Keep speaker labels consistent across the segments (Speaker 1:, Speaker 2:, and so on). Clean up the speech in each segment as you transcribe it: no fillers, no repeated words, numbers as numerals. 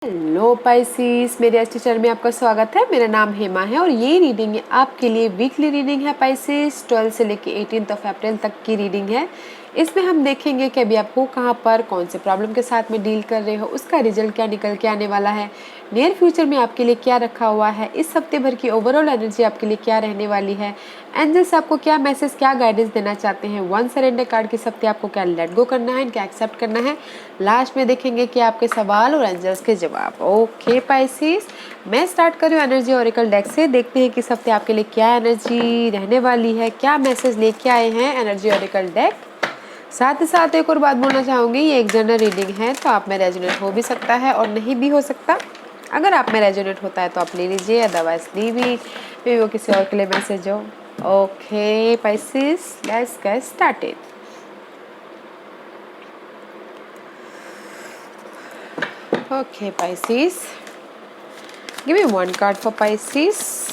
Speaker 1: Hello Pisces, मेरे आज channel में आपका स्वागत है। मेरा नाम हेमा है और ये रीडिंग है आपके लिए वीकली रीडिंग है पाइसिस। 12 से लेके 18 अप्रैल तक की रीडिंग है। इसमें हम देखेंगे कि अभी आप हो कहाँ पर, कौन से प्रॉब्लम के साथ में डील कर रहे हो, उसका रिजल्ट क्या निकल के आने वाला है, नियर फ्यूचर में आपके लिए क्या रखा हुआ है, इस हफ्ते भर की ओवरऑल एनर्जी आपके लिए क्या रहने वाली है, एंजल्स आपको क्या मैसेज, क्या गाइडेंस देना चाहते हैं, वन सरेंडर कार्ड की हफ्ते आपको क्या लेट गो करना है, क्या एक्सेप्ट करना है। लास्ट में देखेंगे कि आपके सवाल और एंजल्स के जवाब। ओके पाइसिस, मैं स्टार्ट कर रही हूँ एनर्जी ओरेकल डेक से। देखते हैं कि इस हफ्ते आपके लिए क्या एनर्जी रहने वाली है, क्या मैसेज लेके आए हैं एनर्जी ओरेकल डेक। साथ ही साथ एक और बात बोलना चाहूँगी, ये एक जनरल रीडिंग है तो आप में रेजोनेट हो भी सकता है और नहीं भी हो सकता। अगर आप में रेजोनेट होता है तो आप ले लीजिए, अदरवाइज भी वो किसी और के लिए मैसेज हो। Okay Pisces, let's get started. Okay Pisces, give me one card for Pisces.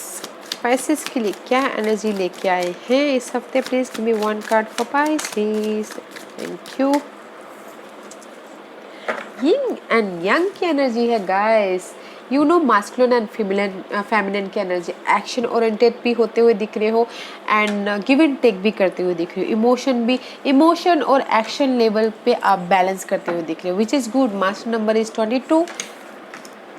Speaker 1: Pisces के लिए क्या एनर्जी लेके आए हैं इस हफ्ते, please give me one card for Pisces. Thank you. Ying and yang की एनर्जी है guys. You know masculine and feminine की एनर्जी। एक्शन ओरिएंटेड भी होते हुए दिख रहे हो एंड गिव एंड टेक भी करते हुए दिख रहे हो। इमोशन और एक्शन लेवल पे आप बैलेंस करते हुए दिख रहे हो, which is good. Master number is 22।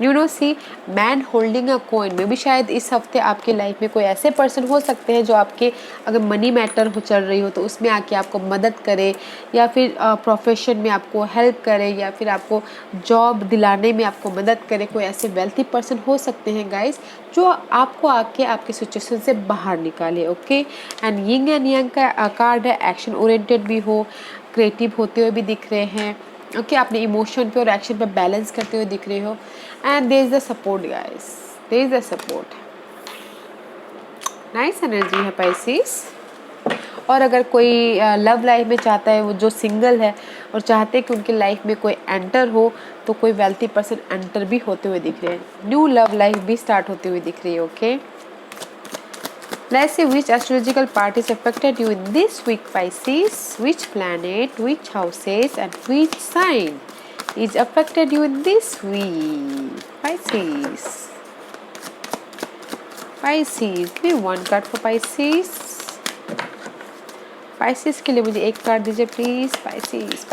Speaker 1: You know see man holding a coin में भी शायद इस हफ्ते आपके लाइफ में कोई ऐसे पर्सन हो सकते हैं जो आपके अगर मनी मैटर हो चल रही हो तो उसमें आके आपको मदद करे, या फिर प्रोफेशन में आपको हेल्प करे, या फिर आपको जॉब दिलाने में आपको मदद करे। कोई ऐसे वेल्थी पर्सन हो सकते हैं गाइस जो आपको आके आपके सिचुएशन से बाहर निकाले। Okay, and Ying and young का कार्ड है। एक्शन ओरिएंटेड भी हो, क्रिएटिव होते हुए भी दिख रहे हैं। ओके, अपने इमोशन पे और एक्शन पे बैलेंस करते हुए दिख रहे हो। And there is the support guys, there is the support. Nice energy है पाइसिस। और अगर कोई लव लाइफ में चाहता है, वो जो सिंगल है और चाहते हैं कि उनकी लाइफ में कोई एंटर हो, तो कोई वेल्थी पर्सन एंटर भी होते हुए दिख रहे हैं। न्यू लव लाइफ भी स्टार्ट होते हुए दिख रही है। Okay, let's see which astrological part is affected you in this week Pisces. Which planet, which houses and which sign is affected you in this week Pisces. Pisces, give me one card for Pisces. Pisces के लिए मुझे एक card दीजिए please. Pisces,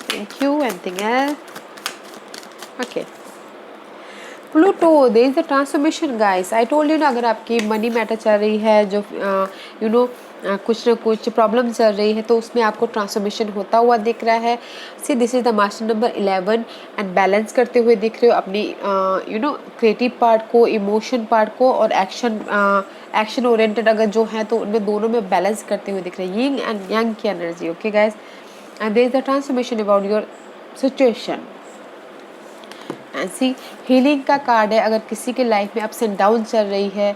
Speaker 1: thank you। Anything else? Okay. Pluto, there is the transformation guys. I told you ना, अगर आपकी money matter चल रही है, जो यू नो कुछ ना कुछ प्रॉब्लम चल रही है, तो उसमें आपको ट्रांसफॉर्मेशन होता हुआ दिख रहा है। See this is the master number 11 and balance करते हुए दिख रहे हो अपनी क्रिएटिव पार्ट को, इमोशन पार्ट को और एक्शन ओरिएंटेड अगर जो है तो उनमें दोनों में बैलेंस करते हुए दिख रहे हैं। यिंग एंड यंग की energy. Okay guys, and there is the transformation about your situation. ऐसी हीलिंग का कार्ड है। अगर किसी के लाइफ में अप्स एंड डाउन चल रही है,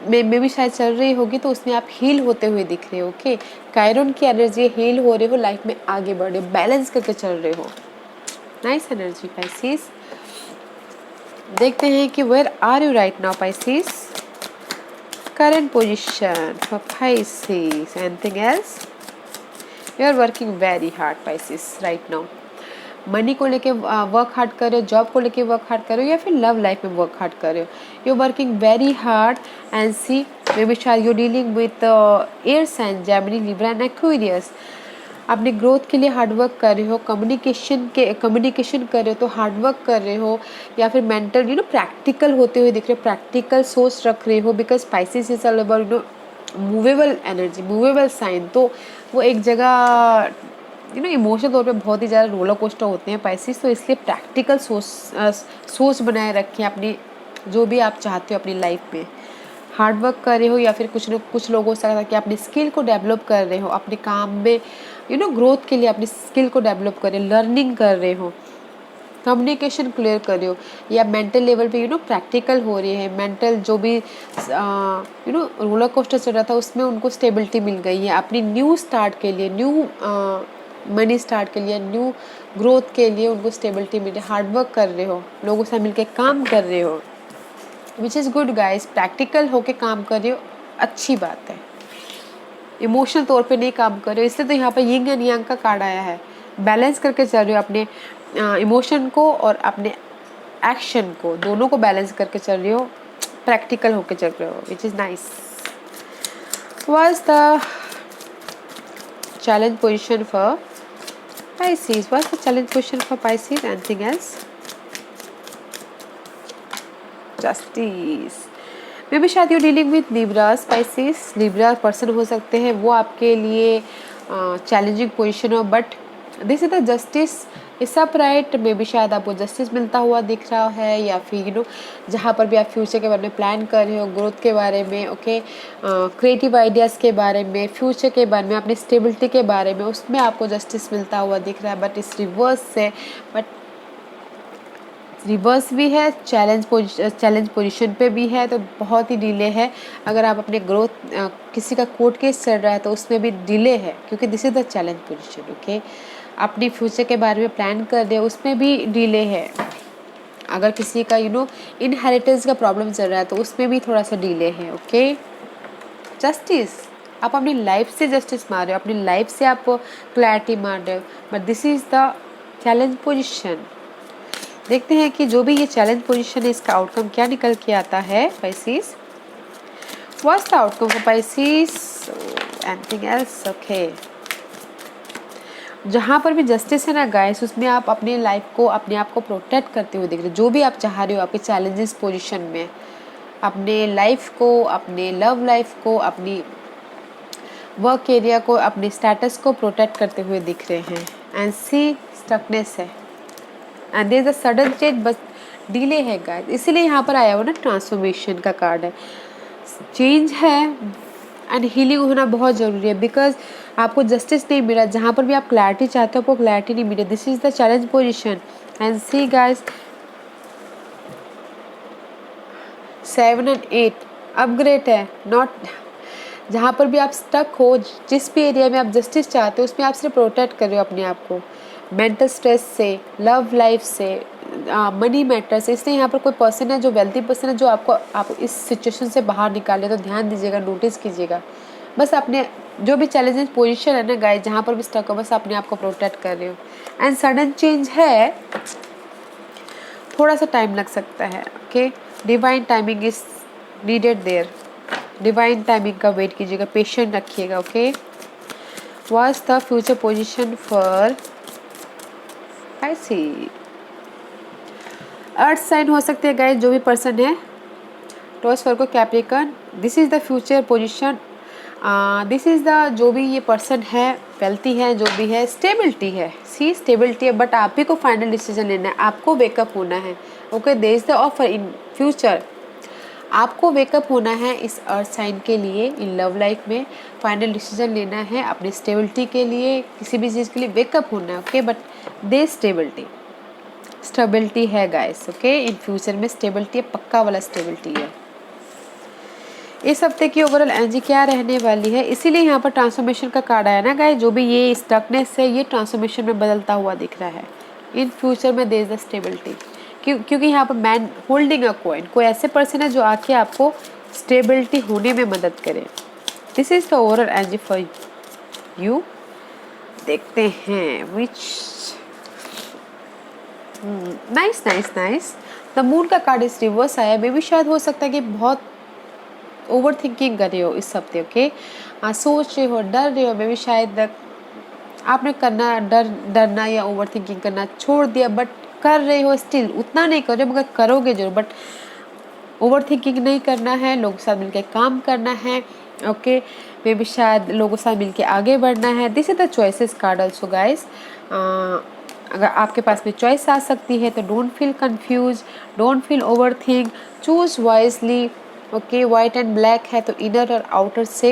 Speaker 1: में भी शायद चल रही होगी, तो उसमें आप हील होते हुए दिख रहे हो। ओके, कायरन की एनर्जी, हील हो रहे हो, लाइफ में आगे बढ़ रहे हो, बैलेंस करके चल रहे हो। Nice energy Pisces. देखते हैं कि where are you right now Pisces. Current position for Pisces. Anything else? You are working very hard Pisces right now. Money को लेके वर्क हार्ड कर रहे हो, जॉब को लेके वर्क हार्ड कर रहे हो, या फिर लव लाइफ में वर्क हार्ड कर रहे हो। You working very hard and see may be शायद you dealing with air sign, Gemini, Libra and Aquarius. अपने ग्रोथ के लिए हार्ड वर्क कर रहे हो, कम्युनिकेशन कर रहे हो तो हार्ड वर्क कर रहे हो, या फिर मेंटल प्रैक्टिकल होते हुए दिख रहे हो, प्रैक्टिकल सोच रख रहे हो। Because Pisces is all about movable energy, movable sign. तो वो एक जगह इमोशनल तौर पे बहुत ही ज़्यादा रोलर कोस्टर होते हैं पाइसिस, तो इसलिए प्रैक्टिकल सोच बनाए रखें अपनी, जो भी आप चाहते हो अपनी लाइफ में। हार्ड वर्क कर रहे हो, या फिर कुछ लोगों से कि अपनी स्किल को डेवलप कर रहे हो, अपने काम में ग्रोथ के लिए अपनी स्किल को डेवलप कर रहे हो, लर्निंग कर रहे हो, कम्युनिकेशन क्लियर कर रहे हो, या मेंटल लेवल पे प्रैक्टिकल हो रही है। मेंटल जो भी रोलर कोस्टर चल रहा था उसमें उनको स्टेबिलिटी मिल गई है अपनी न्यू स्टार्ट के लिए, न्यू मनी स्टार्ट के लिए, न्यू ग्रोथ के लिए उनको स्टेबिलिटी मिले। हार्ड वर्क कर रहे हो, लोगों से मिलके काम कर रहे हो, which is good guys. Practical होके काम कर रहे हो, अच्छी बात है। इमोशनल तौर पे नहीं काम कर रहे हो, इसलिए तो यहाँ पर यिंग एंड यांग का कार्ड आया है। बैलेंस करके चल रहे हो अपने इमोशन को और अपने एक्शन को, दोनों को बैलेंस करके चल रही हो, प्रैक्टिकल होके चल रहे हो, which is nice. What's the challenge position for Pisces? What's the challenge position for Pisces? Anything else? Justice. मे भी शायद you dealing with Libras Pisces, Libra person हो सकते हैं, वो आपके लिए चैलेंजिंग पोजीशन हो, but this is the justice इस सब राइट। मे भी शायद आपको जस्टिस मिलता हुआ दिख रहा है, या फिर यू नो जहाँ पर भी आप फ्यूचर के बारे में प्लान कर रहे हो, ग्रोथ के बारे में, ओके, क्रिएटिव आइडियाज़ के बारे में, फ्यूचर के बारे में, अपनी स्टेबिलिटी के बारे में, उसमें आपको जस्टिस मिलता हुआ दिख रहा है, बट इस रिवर्स से, बट रिवर्स भी है, चैलेंज पोजीशन पे भी है, तो बहुत ही डिले है। अगर आप अपने ग्रोथ किसी का कोर्ट केस चल रहा है तो उसमें भी डिले है, क्योंकि this is the challenge position, okay. अपनी फ्यूचर के बारे में प्लान कर रहे हो, उसमें भी डिले है। अगर किसी का यू नो इनहेरिटेंस का प्रॉब्लम चल रहा है तो उसमें भी थोड़ा सा डिले है, ओके। जस्टिस, आप अपनी लाइफ से जस्टिस मार रहे हो, अपनी लाइफ से आप क्लैरिटी मार रहे हो, but this is the challenge position. देखते हैं कि जो भी ये चैलेंज पोजीशन है, इसका आउटकम क्या निकल के आता है Pisces. What's the outcome for Pisces? Anything else? Okay, जहाँ पर भी जस्टिस है ना गाइस, उसमें आप अपने लाइफ को, अपने आप को प्रोटेक्ट करते हुए दिख रहे हो। जो भी आप चाह रहे हो आपके चैलेंजेस पोजीशन में, अपने लाइफ को, अपने लव लाइफ को, अपनी वर्क एरिया को, अपने स्टेटस को प्रोटेक्ट करते हुए दिख रहे हैं। एंड सी स्टकनेस है, and there is a sudden change, बस डिले है गाइस, इसीलिए यहाँ पर आया हुआ ना ट्रांसफॉर्मेशन का कार्ड है। चेंज है एंड हीलिंग होना बहुत ज़रूरी है, बिकॉज आपको जस्टिस नहीं मिला। जहाँ पर भी आप क्लैरिटी चाहते हो आपको क्लैरिटी नहीं मिली। This is the challenge position and see guys 7 और 8 अपग्रेड है, नॉट जहाँ पर भी आप स्टक हो, जिस भी एरिया में आप जस्टिस चाहते हो उसमें आप सिर्फ प्रोटेक्ट कर रहे हो अपने आप को मेंटल स्ट्रेस से, लव लाइफ से, मनी मैटर से। इसलिए यहाँ पर कोई पर्सन है जो वेल्थी पर्सन है, जो आप इस सिचुएशन से बाहर निकाले, तो ध्यान दीजिएगा, नोटिस कीजिएगा। बस अपने जो भी चैलेंजेस पोजीशन है ना गाइस, जहाँ पर भी स्टक हो, बस अपने आप को प्रोटेक्ट कर रहे हो। एंड सडन चेंज है, थोड़ा सा टाइम लग सकता है, okay. Divine timing is needed there, divine timing का वेट कीजिएगा, पेशेंट रखिएगा, okay. What's the future position for Pisces? Earth sign हो सकते हैं गाइस, जो भी पर्सन है, Taurus, Virgo, Capricorn. This is the future position, this is the जो भी ये पर्सन है, वेल्थी है, जो भी है, स्टेबिलिटी है, सी स्टेबिलिटी है, बट आप ही को फाइनल डिसीजन लेना है, आपको वेकअप होना है, okay. There is the offer in future, आपको वेकअप होना है इस अर्थ साइन के लिए, इन लव लाइफ में फाइनल डिसीजन लेना है अपनी स्टेबिलिटी के लिए, किसी भी चीज़ के लिए वेकअप होना है, ओके। बट दे स्टेबिलिटी है गाइस, ओके। इन फ्यूचर में स्टेबिलिटी है, पक्का वाला स्टेबिलिटी है। इस हफ्ते की ओवरऑल एनर्जी क्या रहने वाली है, इसीलिए यहाँ पर ट्रांसफॉर्मेशन का कार्ड आया ना गाइस। जो भी ये स्टकनेस है, ये ट्रांसफॉर्मेशन में बदलता हुआ दिख रहा है। इन फ्यूचर में देयर इज द स्टेबिलिटी, क्योंकि यहाँ पर मैन होल्डिंग अ कॉइन, कोई ऐसे पर्सन है जो आके आपको स्टेबिलिटी होने में मदद करे। This is the overall energy for you. देखते हैं which nice nice nice. The moon का कार्ड इस रिवर्स आया। मे भी शायद हो सकता है कि बहुत ओवर थिंकिंग कर रहे हो इस हफ्ते, ओके। सोच रहे हो, डर रहे हो, मे भी शायद आपने करना डरना या ओवर थिंकिंग करना छोड़ दिया, बट कर रहे हो स्टिल, उतना नहीं कर रहे हो मगर करोगे जरूर, बट ओवर थिंकिंग नहीं करना है, लोगों के साथ मिलकर काम करना है, ओके। मे भी शायद लोगों के साथ मिलकर आगे बढ़ना है। This is the choices card also guys. अगर आपके पास में चॉइस आ सकती है तो don't feel confuse, don't feel over think, choose wisely, okay. White and black है तो इनर और आउटर से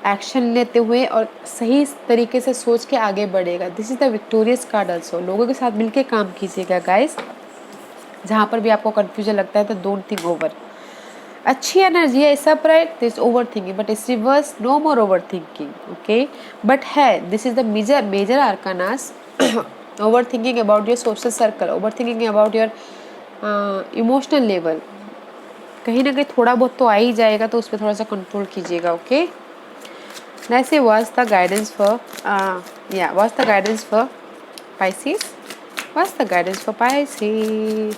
Speaker 1: एक्शन लेते हुए और सही तरीके से सोच के आगे बढ़ेगा। This is the victorious card also. लोगों के साथ मिलके काम कीजिएगा गाइस। जहाँ पर भी आपको कंफ्यूजन लगता है तो डोंट थिंक ओवर। अच्छी एनर्जी है, सब right, this over thinking, but is reverse, no more over thinking, okay. But है, this is the major arcanas. Over thinking about your social circle, over thinking about your emotional level, कहीं ना कहीं थोड़ा बहुत तो आ ही जाएगा, तो उस पर थोड़ा सा कंट्रोल कीजिएगा, okay. Let's say what's the guidance for what's the guidance for Pisces? What's the guidance for Pisces?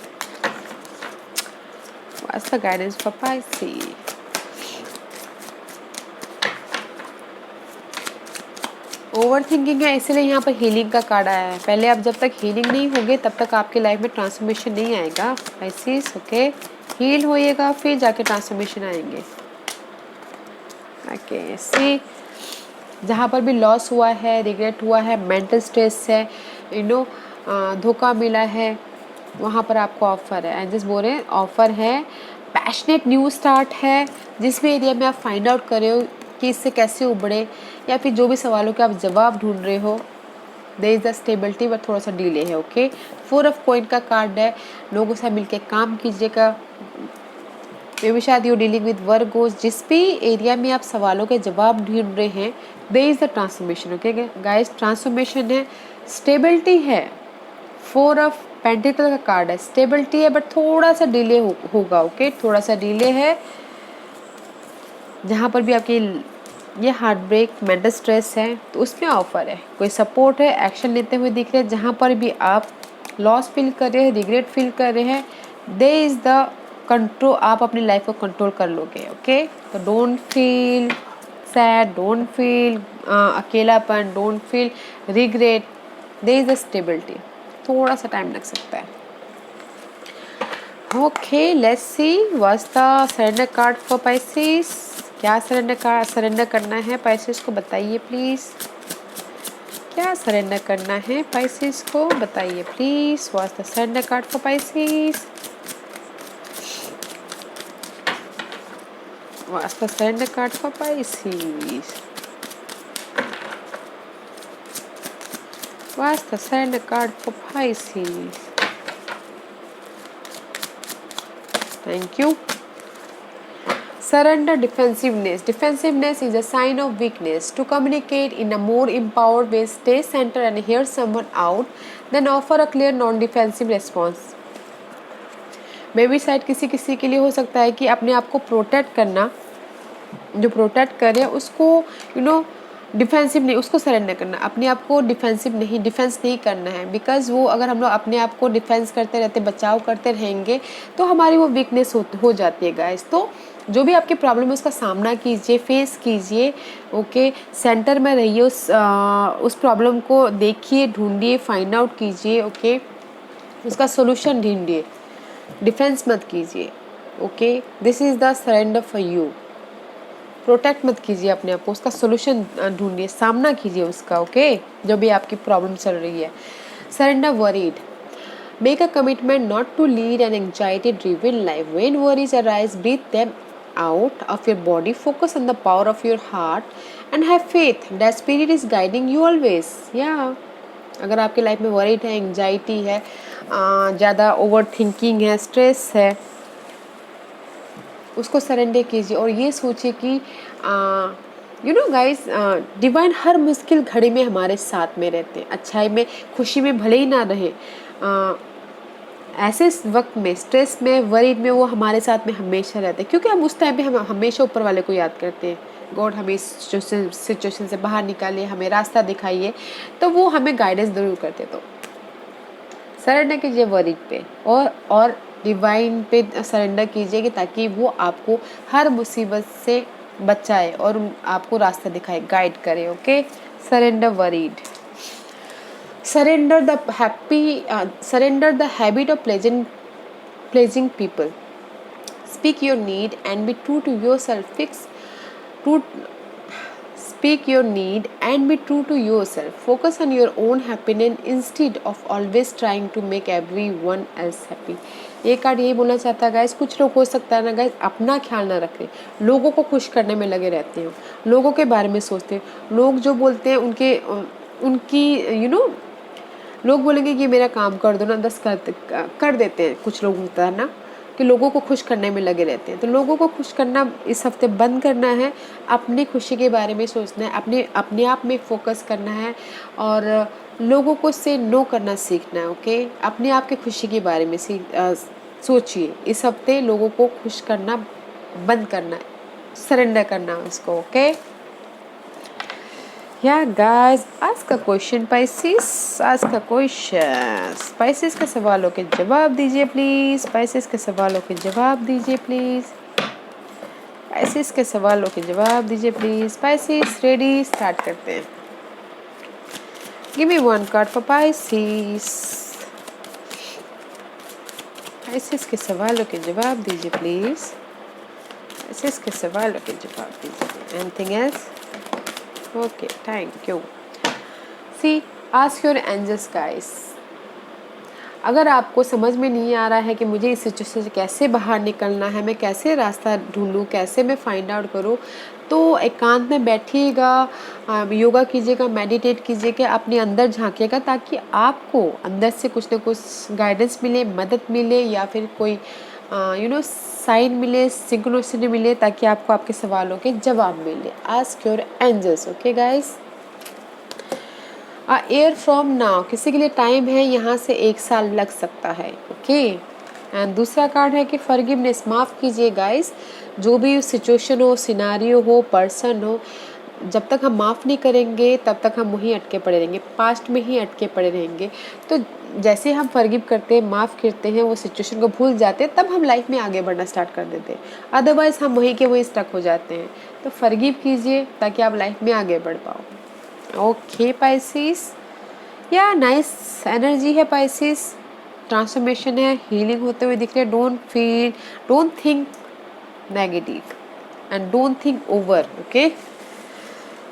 Speaker 1: What's the guidance for Pisces? Over thinking है, इसलिए यहाँ पर हीलिंग का कार्ड आया है। पहले आप जब तक हीलिंग नहीं होगे तब तक आपकी लाइफ में ट्रांसफॉर्मेशन नहीं आएगा पाइसेस, ओके। हील होइएगा फिर जाके ट्रांसफॉर्मेशन आएंगे, ओके। सी, जहाँ पर भी लॉस हुआ है, रिग्रेट हुआ है, मेंटल स्ट्रेस है, धोखा मिला है, वहाँ पर आपको ऑफर है। एंड जस्ट बोल रहे हैं ऑफर है, पैशनेट न्यू स्टार्ट है। जिस भी एरिया में आप फाइंड आउट कर रहे हो कि इससे कैसे उबड़े, या फिर जो भी सवालों के आप जवाब ढूंढ रहे हो, there is the stability, but थोड़ा सा डिले है, ओके। 4 ऑफ कॉइन का कार्ड है, लोगों से मिलके काम कीजिएगा। मे भी शायद यू डीलिंग विद वर्गोस, जिस भी एरिया में आप सवालों के जवाब ढूंढ रहे हैं, there is the transformation, okay guys. Transformation है, स्टेबिलिटी है। 4 ऑफ पेंटिकल का कार्ड है, स्टेबिलिटी है, बट थोड़ा सा डिले होगा, ओके। थोड़ा सा डिले है। जहाँ पर भी आपकी ये हार्ट ब्रेक, मेंटल स्ट्रेस है, तो उसमें ऑफर है, कोई सपोर्ट है, एक्शन लेते हुए दिख रहे हैं। जहाँ पर भी आप लॉस फील कर रहे हैं, रिग्रेट फील कर रहे हैं, देयर इज द कंट्रोल, आप अपनी लाइफ को कंट्रोल कर लोगे, ओके। तो don't feel sad, don't feel अकेलापन, don't feel regret, there is the stability. थोड़ा सा टाइम लग सकता है, okay. Let's see what's the surrender card for Pisces. क्या सरेंडर करना है पाइसेस को, बताइए प्लीज। क्या सरेंडर करना है पाइसेस को, बताइए please. What's the surrender card for Pisces, what's the surrender card for Pisces, what's the surrender card for Pisces. Thank you. Surrender defensiveness. Defensiveness is a sign of weakness. To communicate in a more empowered way, stay centered and hear someone out, then offer a clear non-defensive response. मे भी शायद किसी किसी के लिए हो सकता है कि अपने आप को प्रोटेक्ट करना, जो प्रोटेक्ट करे उसको डिफेंसिव नहीं, उसको सरेंडर करना। अपने आप को डिफेंस नहीं करना है, बिकॉज वो अगर हम लोग अपने आप को डिफेंस करते रहते, बचाव करते रहेंगे, तो हमारी वो वीकनेस हो जाती है गाइस। तो जो भी आपकी प्रॉब्लम है उसका सामना कीजिए, फेस कीजिए, ओके। सेंटर में रहिए, उस प्रॉब्लम को देखिए, ढूंढिए, फाइंड आउट कीजिए, ओके। उसका सोल्यूशन ढूंढिए, डिफेंस मत कीजिए, okay. This is the surrender for you. Protect मत कीजिए अपने आप को, उसका सोल्यूशन ढूंढिए, सामना कीजिए उसका, ओके। जो भी आपकी प्रॉब्लम चल रही है। Surrender worried. Make a commitment not to lead an anxiety driven life. When worries arise, breathe them out of your body, focus on the power of your heart and have faith that spirit is guiding you always. अगर आपके life में worried है, anxiety है, ज़्यादा over thinking है, stress है, उसको surrender कीजिए और ये सोचिए कि गाइस, डिवाइन हर मुश्किल घड़ी में हमारे साथ में रहते हैं। अच्छाई में, खुशी में भले ही ना रहे, ऐसे वक्त में, स्ट्रेस में, वरीड में, वो हमारे साथ में हमेशा रहते हैं, क्योंकि हम उस टाइम पे हम हमेशा ऊपर वाले को याद करते हैं। गॉड हमें इस सिचुएशन से बाहर निकालिए, हमें रास्ता दिखाइए, तो वो हमें गाइडेंस जरूर करते। तो सरेंडर कीजिए वरीड पे और डिवाइन पे सरेंडर कीजिए कि ताकि वो आपको हर मुसीबत से बचाए और आपको रास्ता दिखाए, गाइड करे, okay. Surrender worried. Surrender the habit of pleasing people. Speak your need and be true to yourself. Speak your need and be true to yourself. Focus on your own happiness instead of always trying to make everyone else happy. ये card यही बोलना चाहता है guys, कुछ लोग हो सकता है ना गाइस, अपना ख्याल ना रखें, लोगों को खुश करने में लगे रहते हैं, लोगों के बारे में सोचते हैं। लोग जो बोलते हैं उनकी लोग बोलेंगे कि मेरा काम कर दो ना, 10 कर देते हैं। कुछ लोग होता है ना कि लोगों को खुश करने में लगे रहते हैं। तो लोगों को खुश करना इस हफ्ते बंद करना है, अपनी खुशी के बारे में सोचना है, अपने आप में फोकस करना है और लोगों को से नो करना सीखना है, ओके। अपने आप की खुशी के बारे में सोचिए। इस हफ्ते लोगों को खुश करना बंद करना है, सरेंडर करना उसको, ओके। या guys, ask a question Pisces, ask a question. Pisces के सवालों के जवाब दीजिए प्लीज, Pisces के सवालों के जवाब दीजिए प्लीज, Pisces के सवालों के जवाब दीजिए प्लीज। Pisces रेडी, स्टार्ट करते हैं। Give me one card for Pisces। Pisces के सवालों के जवाब दीजिए प्लीज, Pisces के सवालों के जवाब दीजिए। Anything else? Okay, thank you. See, ask your angels guys. अगर आपको समझ में नहीं आ रहा है कि मुझे इस सिचुएशन से कैसे बाहर निकलना है, मैं कैसे रास्ता ढूंढूं, कैसे मैं फाइंड आउट करूं, तो एकांत में बैठिएगा, योगा कीजिएगा, मेडिटेट कीजिएगा, अपने अंदर झांकिएगा, ताकि आपको अंदर से कुछ ना कुछ गाइडेंस मिले, मदद मिले, या फिर कोई साइन मिले, सिंक्रोनिसिटी मिले, ताकि आपको आपके सवालों के जवाब मिले। Ask your angels. Okay guys, air from now, किसी के लिए टाइम है, यहाँ से 1 साल लग सकता है। ओके, एंड दूसरा कार्ड है कि फॉरगिवनेस, माफ़ कीजिए गाइस, जो भी सिचुएशन हो, सिनारियो हो, पर्सन हो, जब तक हम माफ़ नहीं करेंगे तब तक हम वहीं अटके पड़े रहेंगे, पास्ट में ही अटके पड़े रहेंगे। तो जैसे हम फॉरगिव करते हैं, माफ़ करते हैं, वो सिचुएशन को भूल जाते हैं, तब हम लाइफ में आगे बढ़ना स्टार्ट कर देते हैं। अदरवाइज़ हम वहीं के वहीं स्टक हो जाते हैं। तो फॉरगिव कीजिए ताकि आप लाइफ में आगे बढ़ पाओ। ओके Pisces, या नाइस एनर्जी है Pisces, ट्रांसफॉर्मेशन है, हीलिंग होते हुए दिख रहे हैं। Don't think negative and don't think over. Okay,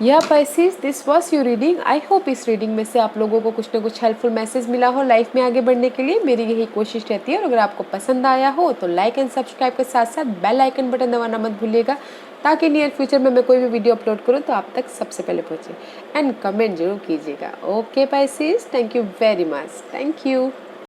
Speaker 1: या Pisces, this was your reading. I hope इस रीडिंग में से आप लोगों को कुछ ना कुछ हेल्पफुल मैसेज मिला हो लाइफ में आगे बढ़ने के लिए। मेरी यही कोशिश रहती है। और अगर आपको पसंद आया हो तो लाइक एंड सब्सक्राइब के साथ साथ बेल आइकन बटन दबाना मत भूलिएगा, ताकि नियर फ्यूचर में मैं कोई भी वीडियो अपलोड करूँ तो आप तक सबसे पहले पहुँचे। एंड कमेंट जरूर कीजिएगा। Okay Pisces, thank you very much, thank you.